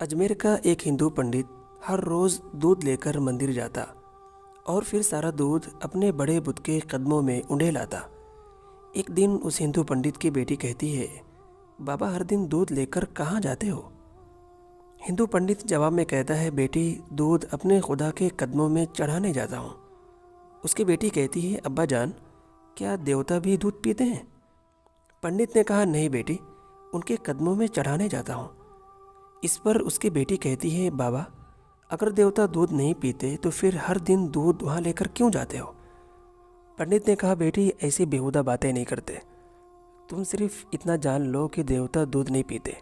अजमेर का एक हिंदू पंडित हर रोज़ दूध लेकर मंदिर जाता और फिर सारा दूध अपने बड़े बुत के कदमों में उंडेल लाता। एक दिन उस हिंदू पंडित की बेटी कहती है, बाबा हर दिन दूध लेकर कहाँ जाते हो? हिंदू पंडित जवाब में कहता है, बेटी दूध अपने खुदा के कदमों में चढ़ाने जाता हूँ। उसकी बेटी कहती है, अब्बा जान क्या देवता भी दूध पीते हैं? पंडित ने कहा, नहीं बेटी, उनके कदमों में चढ़ाने जाता हूँ। इस पर उसकी बेटी कहती है, बाबा अगर देवता दूध नहीं पीते तो फिर हर दिन दूध वहाँ लेकर क्यों जाते हो? पंडित ने कहा, बेटी ऐसी बेहुदा बातें नहीं करते, तुम सिर्फ इतना जान लो कि देवता दूध नहीं पीते।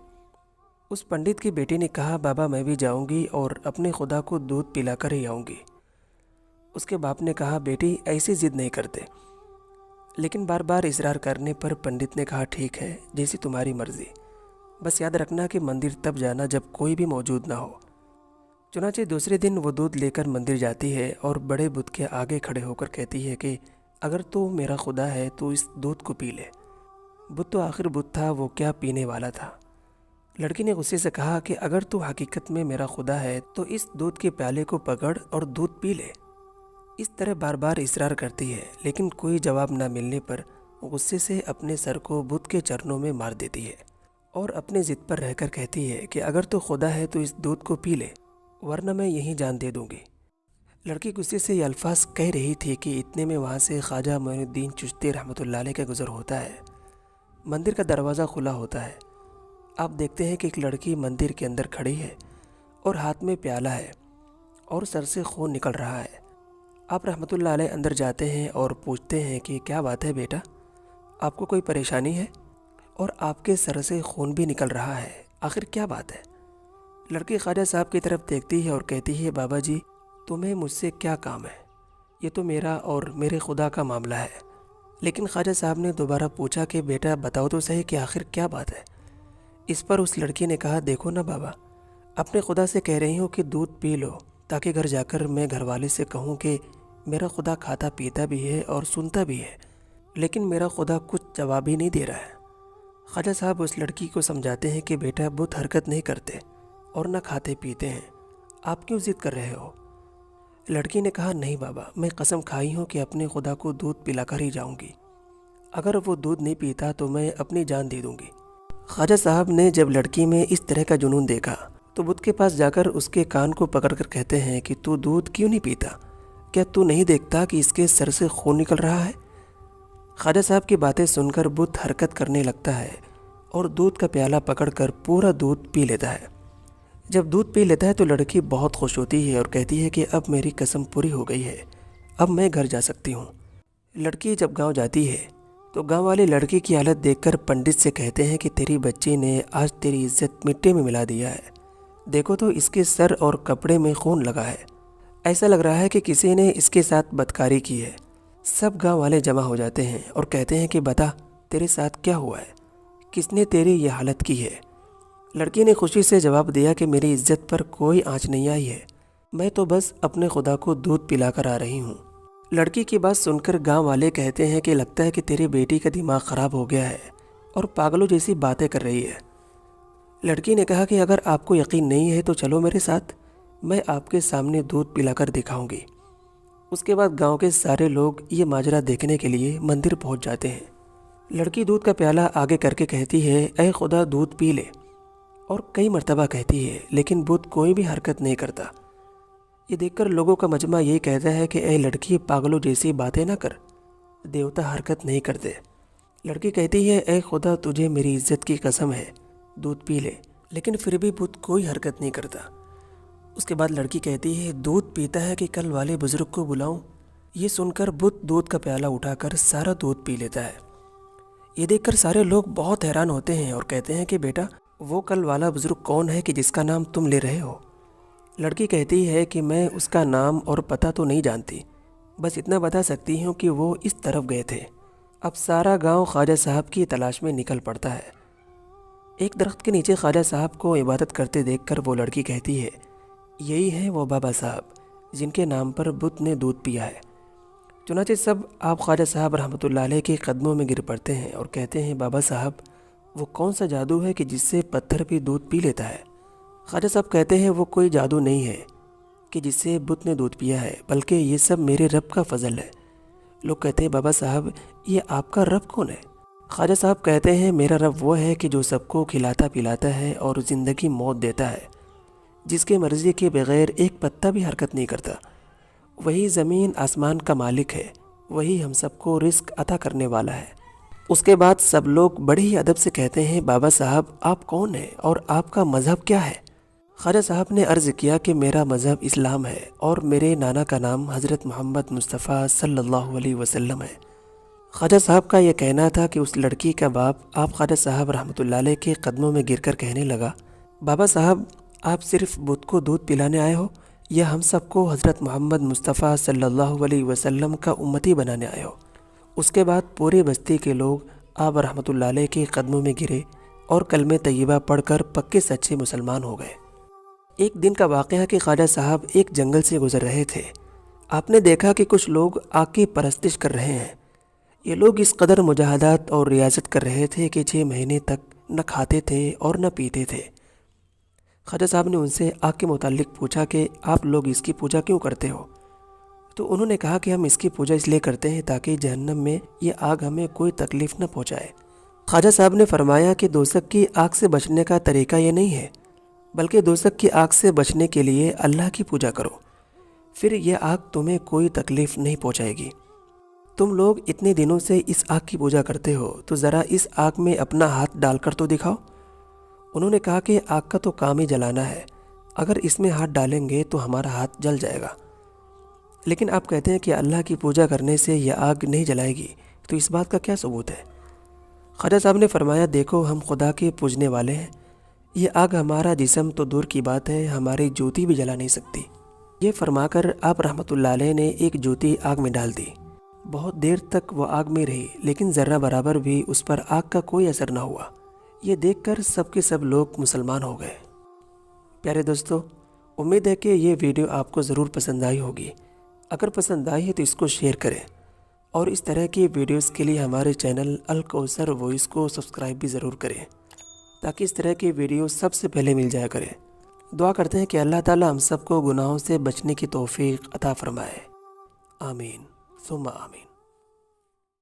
उस पंडित की बेटी ने कहा, बाबा मैं भी जाऊंगी और अपने खुदा को दूध पिलाकर ही आऊँगी। उसके बाप ने कहा, बेटी ऐसी ज़िद नहीं करते। लेकिन बार बार इसरार करने पर पंडित ने कहा, ठीक है जैसी तुम्हारी मर्ज़ी, बस याद रखना कि मंदिर तब जाना जब कोई भी मौजूद ना हो। चुनाचे दूसरे दिन वो दूध लेकर मंदिर जाती है और बड़े बुत के आगे खड़े होकर कहती है कि अगर तो मेरा खुदा है तो इस दूध को पी ले। बुत तो आखिर बुत था, वो क्या पीने वाला था। लड़की ने गुस्से से कहा कि अगर तू हकीकत में मेरा खुदा है तो इस दूध के प्याले को पकड़ और दूध पी ले। इस तरह बार बार इसरार करती है, लेकिन कोई जवाब न मिलने पर गुस्से से अपने सर को बुत के चरणों में मार देती है और अपने ज़िद पर रहकर कहती है कि अगर तो खुदा है तो इस दूध को पी ले, वरना मैं यहीं जान दे दूंगी। लड़की गुस्से से ये अल्फाज कह रही थी कि इतने में वहाँ से ख्वाजा मोइनुद्दीन चिश्ती रहमतुल्लाह अलैह का गुज़र होता है। मंदिर का दरवाज़ा खुला होता है। आप देखते हैं कि एक लड़की मंदिर के अंदर खड़ी है और हाथ में प्याला है और सर से खून निकल रहा है। आप रहमतुल्लाह अलैह अंदर जाते हैं और पूछते हैं कि क्या बात है बेटा, आपको कोई परेशानी है और आपके सर से खून भी निकल रहा है, आखिर क्या बात है? लड़की ख्वाजा साहब की तरफ देखती है और कहती है, बाबा जी तुम्हें मुझसे क्या काम है, ये तो मेरा और मेरे खुदा का मामला है। लेकिन ख्वाजा साहब ने दोबारा पूछा कि बेटा बताओ तो सही कि आखिर क्या बात है। इस पर उस लड़की ने कहा, देखो ना बाबा, अपने खुदा से कह रही हूँ कि दूध पी लो ताकि घर जाकर मैं घर वाले से कहूँ कि मेरा खुदा खाता पीता भी है और सुनता भी है, लेकिन मेरा खुदा कुछ जवाब ही नहीं दे रहा है। ख्वाजा साहब उस लड़की को समझाते हैं कि बेटा बुत हरकत नहीं करते और न खाते पीते हैं, आप क्यों ज़िद कर रहे हो? लड़की ने कहा, नहीं बाबा, मैं कसम खाई हूँ कि अपने खुदा को दूध पिलाकर ही जाऊँगी। अगर वो दूध नहीं पीता तो मैं अपनी जान दे दूँगी। ख्वाजा साहब ने जब लड़की में इस तरह का जुनून देखा तो बुत के पास जाकर उसके कान को पकड़कर कहते हैं कि तू दूध क्यों नहीं पीता? क्या तू नहीं देखता कि इसके सर से खून निकल रहा है? ख्वाजा साहब की बातें सुनकर बुत हरकत करने लगता है और दूध का प्याला पकड़कर पूरा दूध पी लेता है। जब दूध पी लेता है तो लड़की बहुत खुश होती है और कहती है कि अब मेरी कसम पूरी हो गई है, अब मैं घर जा सकती हूँ। लड़की जब गांव जाती है तो गांव वाले लड़की की हालत देखकर पंडित से कहते हैं कि तेरी बच्ची ने आज तेरी इज्जत मिट्टी में मिला दिया है। देखो तो इसके सर और कपड़े में खून लगा है, ऐसा लग रहा है कि किसी ने इसके साथ बदकारी की है। सब गांव वाले जमा हो जाते हैं और कहते हैं कि बता तेरे साथ क्या हुआ है, किसने तेरी ये हालत की है? लड़की ने खुशी से जवाब दिया कि मेरी इज्जत पर कोई आंच नहीं आई है, मैं तो बस अपने खुदा को दूध पिलाकर आ रही हूँ। लड़की की बात सुनकर गांव वाले कहते हैं कि लगता है कि तेरी बेटी का दिमाग ख़राब हो गया है और पागलों जैसी बातें कर रही है। लड़की ने कहा कि अगर आपको यकीन नहीं है तो चलो मेरे साथ, मैं आपके सामने दूध पिलाकर दिखाऊंगी। उसके बाद गांव के सारे लोग ये माजरा देखने के लिए मंदिर पहुंच जाते हैं। लड़की दूध का प्याला आगे करके कहती है, ऐ खुदा दूध पी ले, और कई मर्तबा कहती है, लेकिन बुत कोई भी हरकत नहीं करता। ये देखकर लोगों का मजमा यही कहता है कि ऐ लड़की पागलों जैसी बातें ना कर, देवता हरकत नहीं करते। लड़की कहती है, ऐ खुदा तुझे मेरी इज्जत की कसम है, दूध पी ले, लेकिन फिर भी बुत कोई हरकत नहीं करता। उसके बाद लड़की कहती है, दूध पीता है कि कल वाले बुजुर्ग को बुलाऊं? ये सुनकर बुत दूध का प्याला उठाकर सारा दूध पी लेता है। ये देखकर सारे लोग बहुत हैरान होते हैं और कहते हैं कि बेटा वो कल वाला बुजुर्ग कौन है कि जिसका नाम तुम ले रहे हो? लड़की कहती है कि मैं उसका नाम और पता तो नहीं जानती, बस इतना बता सकती हूँ कि वो इस तरफ गए थे। अब सारा गांव ख्वाजा साहब की तलाश में निकल पड़ता है। एक दरख्त के नीचे ख्वाजा साहब को इबादत करते देखकर वो लड़की कहती है, यही है वो बाबा साहब जिनके नाम पर बुत ने दूध पिया है। चुनाचे सब आप ख्वाजा साहब रहमतुल्लाह अलैह के कदमों में गिर पड़ते हैं और कहते हैं, बाबा साहब वो कौन सा जादू है कि जिससे पत्थर भी दूध पी लेता है? خواجہ صاحب کہتے ہیں وہ کوئی جادو نہیں ہے کہ جس سے بت نے دودھ پیا ہے، بلکہ یہ سب میرے رب کا فضل ہے۔ لوگ کہتے ہیں بابا صاحب یہ آپ کا رب کون ہے؟ خواجہ صاحب کہتے ہیں میرا رب وہ ہے کہ جو سب کو کھلاتا پلاتا ہے اور زندگی موت دیتا ہے، جس کے مرضی کے بغیر ایک پتا بھی حرکت نہیں کرتا۔ وہی زمین آسمان کا مالک ہے، وہی ہم سب کو رزق عطا کرنے والا ہے۔ اس کے بعد سب لوگ بڑے ہی ادب سے کہتے ہیں بابا صاحب آپ کون ہیں اور آپ کا مذہب کیا ہے؟ خواجہ صاحب نے عرض کیا کہ میرا مذہب اسلام ہے اور میرے نانا کا نام حضرت محمد مصطفیٰ صلی اللہ علیہ وسلم ہے۔ خواجہ صاحب کا یہ کہنا تھا کہ اس لڑکی کا باپ آپ خواجہ صاحب رحمۃ اللہ علیہ کے قدموں میں گر کر کہنے لگا بابا صاحب آپ صرف بت کو دودھ پلانے آئے ہو یا ہم سب کو حضرت محمد مصطفیٰ صلی اللہ علیہ وسلم کا امتی بنانے آئے ہو؟ اس کے بعد پورے بستی کے لوگ آپ رحمۃ اللہ علیہ کے قدموں میں گرے اور کلمہ طیبہ پڑھ کر پکے سچے مسلمان ہو گئے۔ ایک دن کا واقعہ کہ خواجہ صاحب ایک جنگل سے گزر رہے تھے۔ آپ نے دیکھا کہ کچھ لوگ آگ کی پرستش کر رہے ہیں۔ یہ لوگ اس قدر مجاہدات اور ریاضت کر رہے تھے کہ 6 مہینے تک نہ کھاتے تھے اور نہ پیتے تھے۔ خواجہ صاحب نے ان سے آگ کے متعلق پوچھا کہ آپ لوگ اس کی پوجا کیوں کرتے ہو؟ تو انہوں نے کہا کہ ہم اس کی پوجا اس لیے کرتے ہیں تاکہ جہنم میں یہ آگ ہمیں کوئی تکلیف نہ پہنچائے۔ خواجہ صاحب نے فرمایا کہ دوزخ کی آگ سے بچنے کا طریقہ یہ نہیں ہے، بلکہ دوزخ کی آگ سے بچنے کے لیے اللہ کی پوجا کرو، پھر یہ آگ تمہیں کوئی تکلیف نہیں پہنچائے گی۔ تم لوگ اتنے دنوں سے اس آگ کی پوجا کرتے ہو تو ذرا اس آگ میں اپنا ہاتھ ڈال کر تو دکھاؤ۔ انہوں نے کہا کہ آگ کا تو کام ہی جلانا ہے، اگر اس میں ہاتھ ڈالیں گے تو ہمارا ہاتھ جل جائے گا۔ لیکن آپ کہتے ہیں کہ اللہ کی پوجا کرنے سے یہ آگ نہیں جلائے گی، تو اس بات کا کیا ثبوت ہے؟ خواجہ صاحب نے فرمایا دیکھو ہم خدا کے پوجنے والے ہیں، یہ آگ ہمارا جسم تو دور کی بات ہے ہماری جوتی بھی جلا نہیں سکتی۔ یہ فرما کر آپ رحمۃ اللہ علیہ نے ایک جوتی آگ میں ڈال دی۔ بہت دیر تک وہ آگ میں رہی لیکن ذرہ برابر بھی اس پر آگ کا کوئی اثر نہ ہوا۔ یہ دیکھ کر سب کے سب لوگ مسلمان ہو گئے۔ پیارے دوستو، امید ہے کہ یہ ویڈیو آپ کو ضرور پسند آئی ہوگی۔ اگر پسند آئی ہے تو اس کو شیئر کریں اور اس طرح کی ویڈیوز کے لیے ہمارے چینل الکوثر وائس کو سبسکرائب بھی ضرور کریں تاکہ اس طرح کی ویڈیو سب سے پہلے مل جایا کرے۔ دعا کرتے ہیں کہ اللہ تعالی ہم سب کو گناہوں سے بچنے کی توفیق عطا فرمائے۔ آمین ثم آمین۔